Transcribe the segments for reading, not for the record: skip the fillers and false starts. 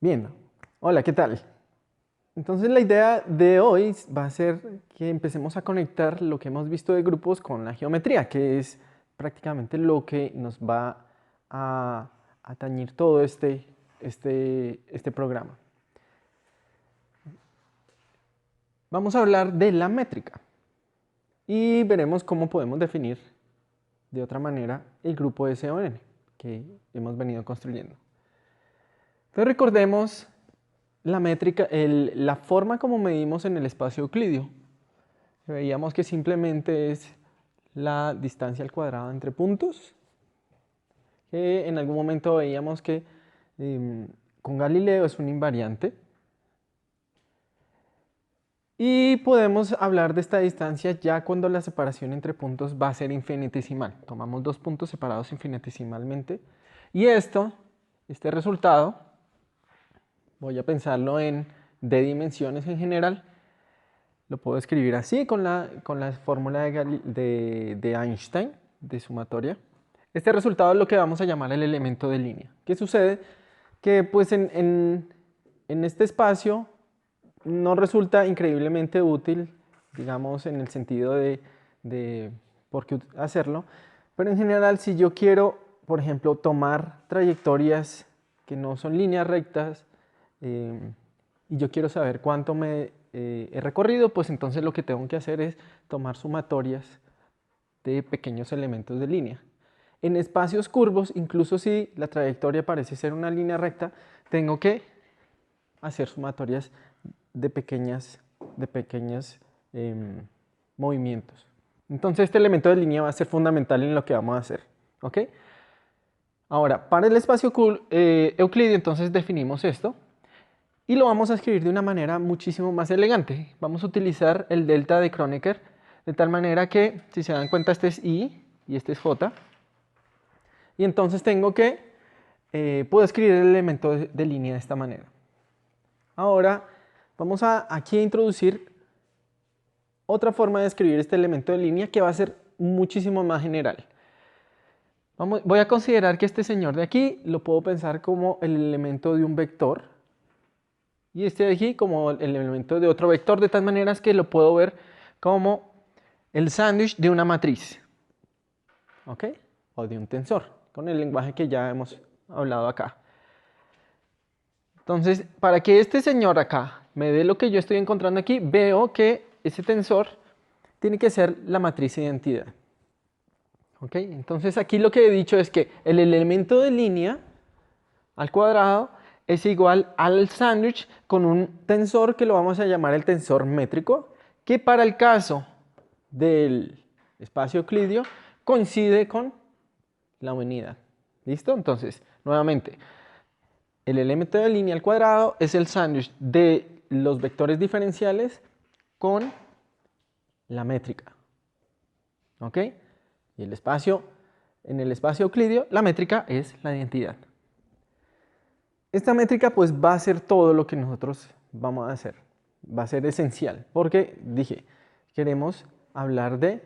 Bien, hola, ¿qué tal? Entonces la idea de hoy va a ser que empecemos a conectar lo que hemos visto de grupos con la geometría, que es prácticamente lo que nos va a atañir todo este programa. Vamos a hablar de la métrica y veremos cómo podemos definir de otra manera el grupo SON que hemos venido construyendo. Entonces recordemos la métrica, la forma como medimos en el espacio euclidio. Veíamos que simplemente es la distancia al cuadrado entre puntos. Que en algún momento veíamos que con Galileo es un invariante. Y podemos hablar de esta distancia ya cuando la separación entre puntos va a ser infinitesimal. Tomamos dos puntos separados infinitesimalmente. Y este resultado, voy a pensarlo en d dimensiones en general, lo puedo escribir así con la fórmula de Einstein, de sumatoria. Este resultado es lo que vamos a llamar el elemento de línea. ¿Qué sucede? Que pues en este espacio no resulta increíblemente útil, digamos, en el sentido de por qué hacerlo, pero en general si yo quiero, por ejemplo, tomar trayectorias que no son líneas rectas y yo quiero saber cuánto he recorrido, pues entonces lo que tengo que hacer es tomar sumatorias de pequeños elementos de línea. En espacios curvos, incluso si la trayectoria parece ser una línea recta, tengo que hacer sumatorias de pequeños movimientos. Entonces este elemento de línea va a ser fundamental en lo que vamos a hacer. ¿Ok? Ahora, para el espacio euclidio, entonces definimos esto. Y lo vamos a escribir de una manera muchísimo más elegante. Vamos a utilizar el delta de Kronecker, de tal manera que, si se dan cuenta, este es I y este es J. Y entonces puedo escribir el elemento de línea de esta manera. Ahora, vamos aquí a introducir otra forma de escribir este elemento de línea que va a ser muchísimo más general. Voy a considerar que este señor de aquí lo puedo pensar como el elemento de un vector. Y este de aquí como el elemento de otro vector, de tal manera que lo puedo ver como el sándwich de una matriz. ¿Ok? O de un tensor, con el lenguaje que ya hemos hablado acá. Entonces, para que este señor acá me dé lo que yo estoy encontrando aquí, veo que ese tensor tiene que ser la matriz de identidad. ¿Ok? Entonces aquí lo que he dicho es que el elemento de línea al cuadrado es igual al sándwich con un tensor que lo vamos a llamar el tensor métrico, que para el caso del espacio euclidio coincide con la unidad. ¿Listo? Entonces, nuevamente, el elemento de línea al cuadrado es el sándwich de los vectores diferenciales con la métrica. ¿Ok? Y en el espacio euclidio, la métrica es la identidad. Esta métrica pues va a ser todo lo que nosotros vamos a hacer. Va a ser esencial porque queremos hablar de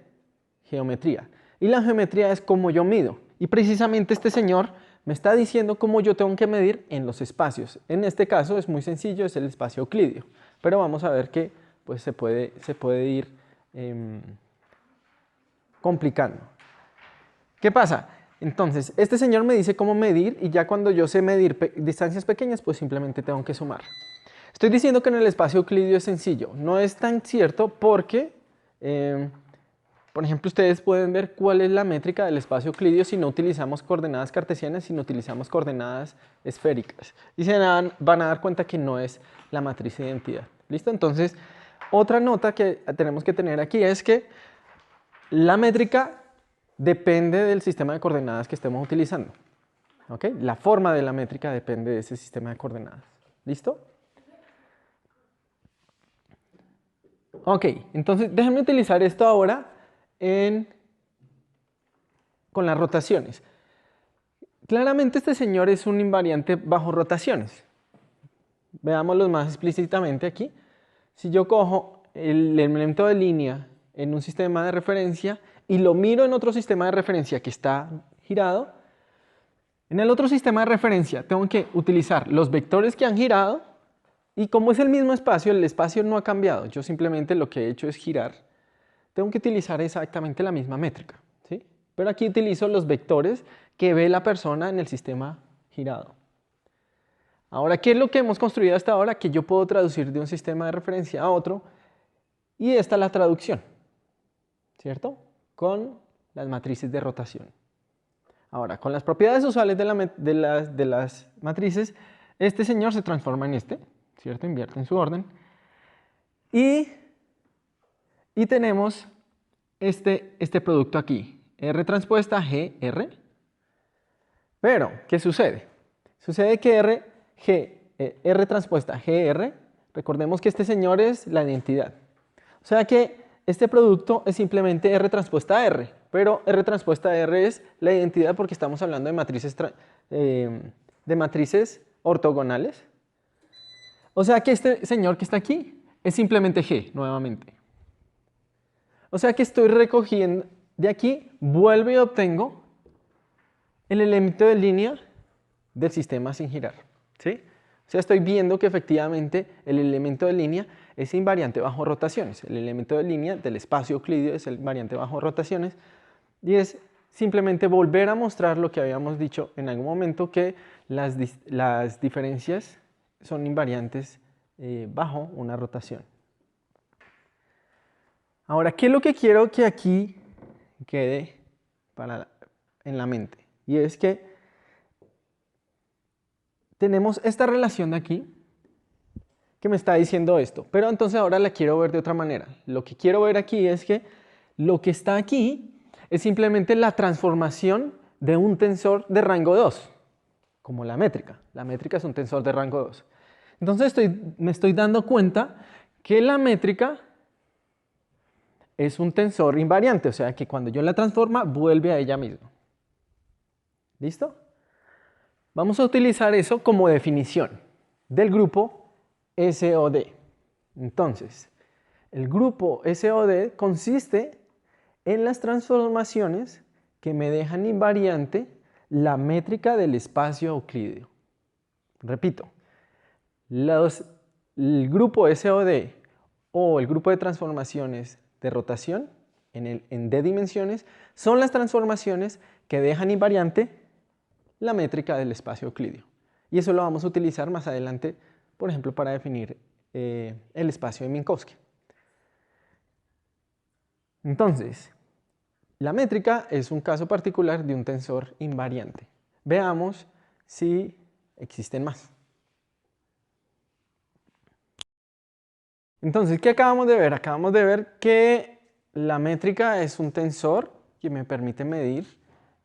geometría. Y la geometría es cómo yo mido. Y precisamente este señor me está diciendo cómo yo tengo que medir en los espacios. En este caso es muy sencillo, es el espacio euclidio. Pero vamos a ver que pues, se puede ir complicando. ¿Qué pasa? Entonces, este señor me dice cómo medir y ya cuando yo sé medir distancias pequeñas, pues simplemente tengo que sumar. Estoy diciendo que en el espacio euclidio es sencillo. No es tan cierto porque, por ejemplo, ustedes pueden ver cuál es la métrica del espacio euclidio si no utilizamos coordenadas cartesianas, si no utilizamos coordenadas esféricas. Y se van a dar cuenta que no es la matriz de identidad. ¿Listo? Entonces, otra nota que tenemos que tener aquí es que la métrica depende del sistema de coordenadas que estemos utilizando. ¿Ok? La forma de la métrica depende de ese sistema de coordenadas. ¿Listo? Ok, entonces déjenme utilizar esto ahora con las rotaciones. Claramente este señor es un invariante bajo rotaciones. Veámoslo más explícitamente aquí. si yo cojo el elemento de línea en un sistema de referencia y lo miro en otro sistema de referencia que está girado, en el otro sistema de referencia tengo que utilizar los vectores que han girado y como es el mismo espacio, el espacio no ha cambiado, yo simplemente lo que he hecho es girar, tengo que utilizar exactamente la misma métrica, ¿sí? Pero aquí utilizo los vectores que ve la persona en el sistema girado. Ahora, ¿qué es lo que hemos construido hasta ahora? Que yo puedo traducir de un sistema de referencia a otro y esta es la traducción, ¿cierto? Con las matrices de rotación. Ahora, con las propiedades usuales de las matrices, este señor se transforma en este, ¿cierto? Invierte en su orden. Y tenemos este producto aquí, R transpuesta GR. Pero, ¿qué sucede? Sucede que R transpuesta GR, recordemos que este señor es la identidad. O sea que este producto es simplemente R transpuesta R, pero R transpuesta R es la identidad porque estamos hablando de matrices ortogonales. O sea que este señor que está aquí es simplemente G, nuevamente. O sea que estoy recogiendo de aquí, vuelvo y obtengo el elemento de línea del sistema sin girar, ¿sí? O sea, estoy viendo que efectivamente el elemento de línea es invariante bajo rotaciones. El elemento de línea del espacio euclídeo es el invariante bajo rotaciones y es simplemente volver a mostrar lo que habíamos dicho en algún momento, que las diferencias son invariantes bajo una rotación. Ahora, ¿qué es lo que quiero que aquí quede en la mente? Y es que tenemos esta relación de aquí que me está diciendo esto, pero entonces ahora la quiero ver de otra manera. Lo que quiero ver aquí es que lo que está aquí es simplemente la transformación de un tensor de rango 2, como la métrica. La métrica es un tensor de rango 2. Entonces me estoy dando cuenta que la métrica es un tensor invariante, o sea que cuando yo la transforma vuelve a ella misma. ¿Listo? Vamos a utilizar eso como definición del grupo SOD. Entonces, el grupo SOD consiste en las transformaciones que me dejan invariante la métrica del espacio euclídeo. Repito, el grupo SOD o el grupo de transformaciones de rotación en D dimensiones son las transformaciones que dejan invariante la métrica del espacio euclídeo. Y eso lo vamos a utilizar más adelante, por ejemplo, para definir el espacio de Minkowski. Entonces, la métrica es un caso particular de un tensor invariante. Veamos si existen más. Entonces, ¿qué acabamos de ver? Acabamos de ver que la métrica es un tensor que me permite medir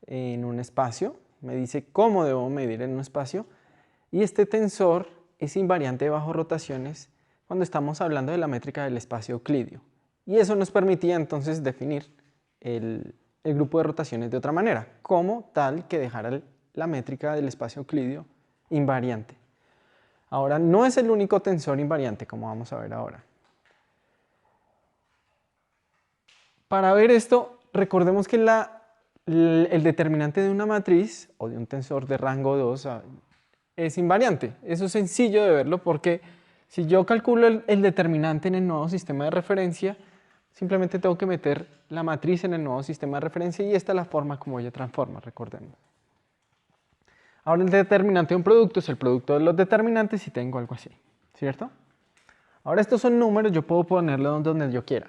en un espacio, me dice cómo debo medir en un espacio, y este tensor es invariante bajo rotaciones cuando estamos hablando de la métrica del espacio euclídeo. Y eso nos permitía entonces definir el grupo de rotaciones de otra manera, como tal que dejara la métrica del espacio euclídeo invariante. Ahora, no es el único tensor invariante, como vamos a ver ahora. Para ver esto, recordemos que el determinante de una matriz o de un tensor de rango 2 es invariante. Eso es sencillo de verlo porque si yo calculo el determinante en el nuevo sistema de referencia, simplemente tengo que meter la matriz en el nuevo sistema de referencia y esta es la forma como ella transforma, recordemos. Ahora el determinante de un producto es el producto de los determinantes si tengo algo así, ¿cierto? Ahora estos son números, yo puedo ponerlo donde yo quiera.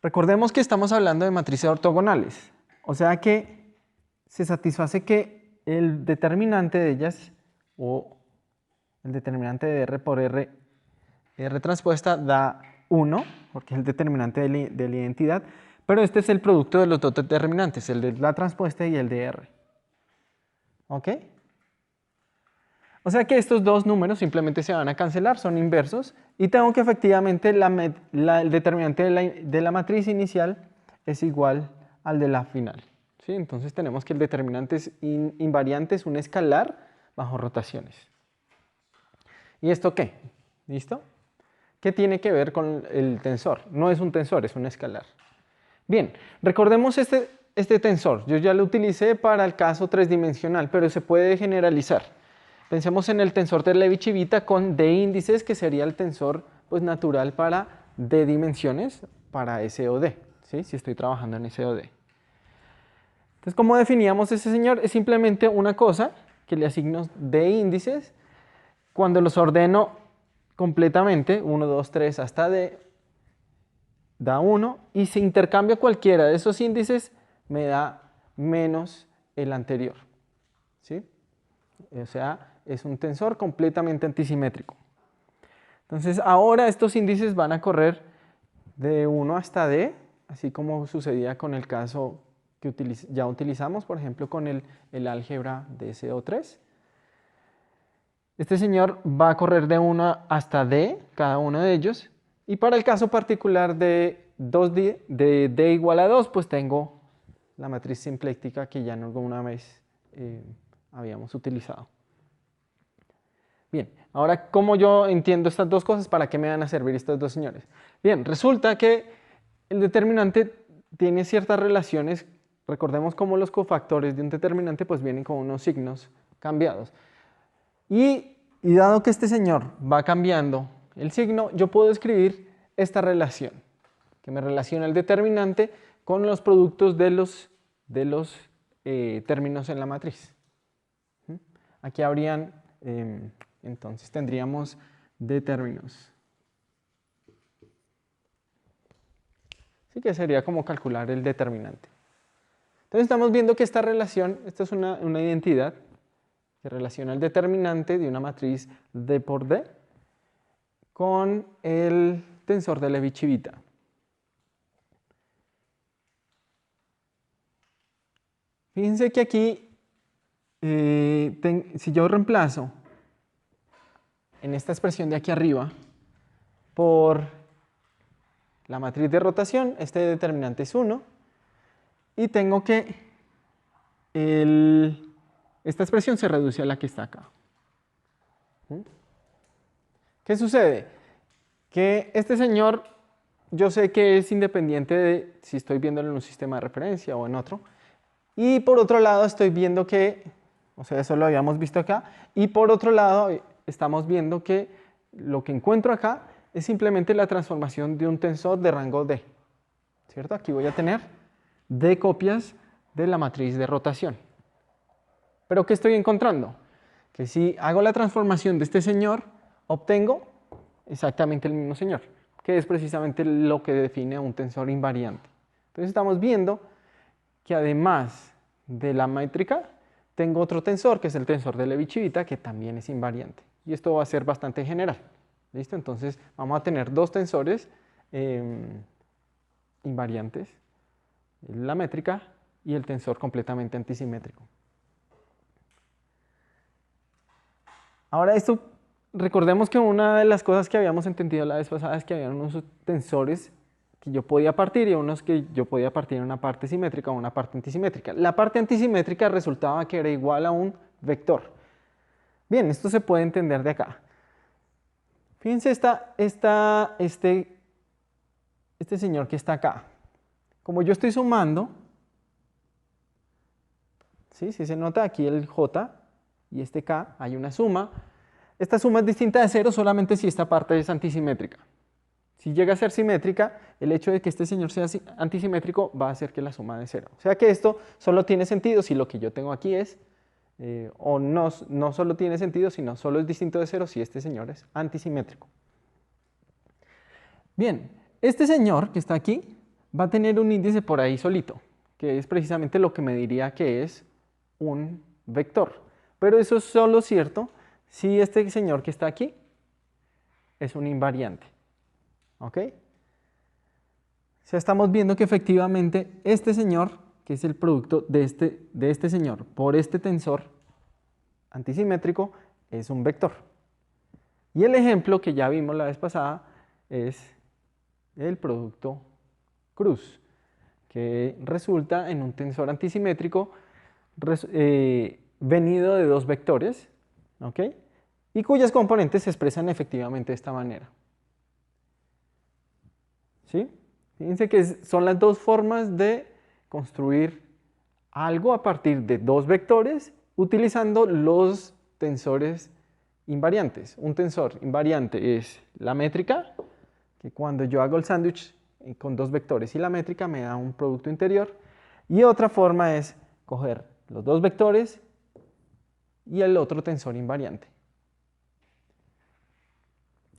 Recordemos que estamos hablando de matrices ortogonales, o sea que se satisface que el determinante de ellas, o el determinante de R por R transpuesta da 1, porque es el determinante de la identidad, pero este es el producto de los dos determinantes, el de la transpuesta y el de R. ¿Ok? O sea que estos dos números simplemente se van a cancelar, son inversos, y tengo que efectivamente el determinante de la matriz inicial es igual al de la final. ¿Sí? Entonces tenemos que el determinante es invariante, es un escalar bajo rotaciones. ¿Y esto qué? ¿Listo? ¿Qué tiene que ver con el tensor? No es un tensor, es un escalar. Bien, recordemos este tensor. Yo ya lo utilicé para el caso tridimensional, pero se puede generalizar. Pensemos en el tensor de Levi-Civita con d índices, que sería el tensor pues, natural para d dimensiones, para SOD, ¿sí? Si estoy trabajando en SOD. Entonces, ¿cómo definíamos ese señor? Es simplemente una cosa que le asigno d índices. Cuando los ordeno completamente, 1, 2, 3 hasta d, da 1, y si intercambio cualquiera de esos índices, me da menos el anterior, ¿sí? O sea, es un tensor completamente antisimétrico. Entonces, ahora estos índices van a correr de 1 hasta d, así como sucedía con el caso que ya utilizamos, por ejemplo, con el álgebra de SO3. Este señor va a correr de 1 hasta d, cada uno de ellos, y para el caso particular de d igual a 2, pues tengo la matriz simpléctica que ya alguna vez habíamos utilizado. Bien, ahora, ¿cómo yo entiendo estas dos cosas? ¿Para qué me van a servir estos dos señores? Bien, resulta que el determinante tiene ciertas relaciones. Recordemos cómo los cofactores de un determinante pues vienen con unos signos cambiados. Y dado que este señor va cambiando el signo, yo puedo escribir esta relación, que me relaciona el determinante con los productos de los términos en la matriz. Aquí habrían, entonces tendríamos términos. Así que sería como calcular el determinante. Entonces estamos viendo que esta relación, esta es una identidad que relaciona el determinante de una matriz D por D con el tensor de Levi-Civita. Fíjense que aquí, si yo reemplazo en esta expresión de aquí arriba por la matriz de rotación, este determinante es 1, y tengo que esta expresión se reduce a la que está acá. ¿Qué sucede? Que este señor, yo sé que es independiente de si estoy viéndolo en un sistema de referencia o en otro, y por otro lado estoy viendo que, o sea, eso lo habíamos visto acá, y por otro lado estamos viendo que lo que encuentro acá es simplemente la transformación de un tensor de rango D, ¿cierto? Aquí voy a tener D copias de la matriz de rotación. ¿Pero qué estoy encontrando? Que si hago la transformación de este señor, obtengo exactamente el mismo señor, que es precisamente lo que define a un tensor invariante. Entonces estamos viendo que además de la métrica, tengo otro tensor, que es el tensor de Levi-Civita, que también es invariante. Y esto va a ser bastante general. ¿Listo? Entonces vamos a tener dos tensores invariantes, la métrica y el tensor completamente antisimétrico. Ahora esto, recordemos que una de las cosas que habíamos entendido la vez pasada es que había unos tensores que yo podía partir y unos que yo podía partir en una parte simétrica o una parte antisimétrica. La parte antisimétrica resultaba que era igual a un vector. Bien, esto se puede entender de acá. Fíjense este señor que está acá. Como yo estoy sumando, ¿sí? Si se nota aquí el J y este K, hay una suma. Esta suma es distinta de 0 solamente si esta parte es antisimétrica. Si llega a ser simétrica, el hecho de que este señor sea antisimétrico va a hacer que la suma de 0. O sea que esto solo tiene sentido si lo que yo tengo aquí es, o no solo tiene sentido, sino solo es distinto de 0 si este señor es antisimétrico. Bien, este señor que está aquí va a tener un índice por ahí solito, que es precisamente lo que me diría que es un vector. Pero eso es solo cierto si este señor que está aquí es un invariante. ¿Ok? O sea, estamos viendo que efectivamente este señor, que es el producto de este señor por este tensor antisimétrico, es un vector. Y el ejemplo que ya vimos la vez pasada es el producto cruz, que resulta en un tensor antisimétrico venido de dos vectores, ¿ok? Y cuyas componentes se expresan efectivamente de esta manera. ¿Sí? Fíjense que son las dos formas de construir algo a partir de dos vectores utilizando los tensores invariantes. Un tensor invariante es la métrica, que cuando yo hago el sándwich con dos vectores y la métrica me da un producto interior. Y otra forma es coger los dos vectores y el otro tensor invariante.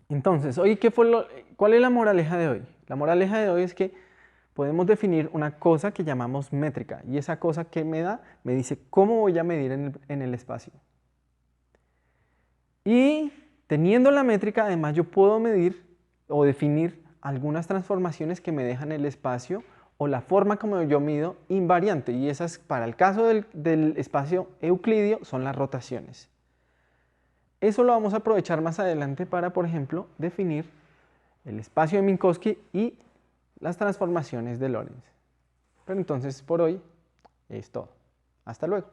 Entonces, hoy, ¿cuál es la moraleja de hoy? La moraleja de hoy es que podemos definir una cosa que llamamos métrica, y esa cosa que me da me dice cómo voy a medir en el espacio. Y teniendo la métrica, además yo puedo medir o definir algunas transformaciones que me dejan el espacio o la forma como yo mido invariante, y esas para el caso del espacio euclidio son las rotaciones. Eso lo vamos a aprovechar más adelante para, por ejemplo, definir el espacio de Minkowski y las transformaciones de Lorentz. Pero entonces por hoy es todo. Hasta luego.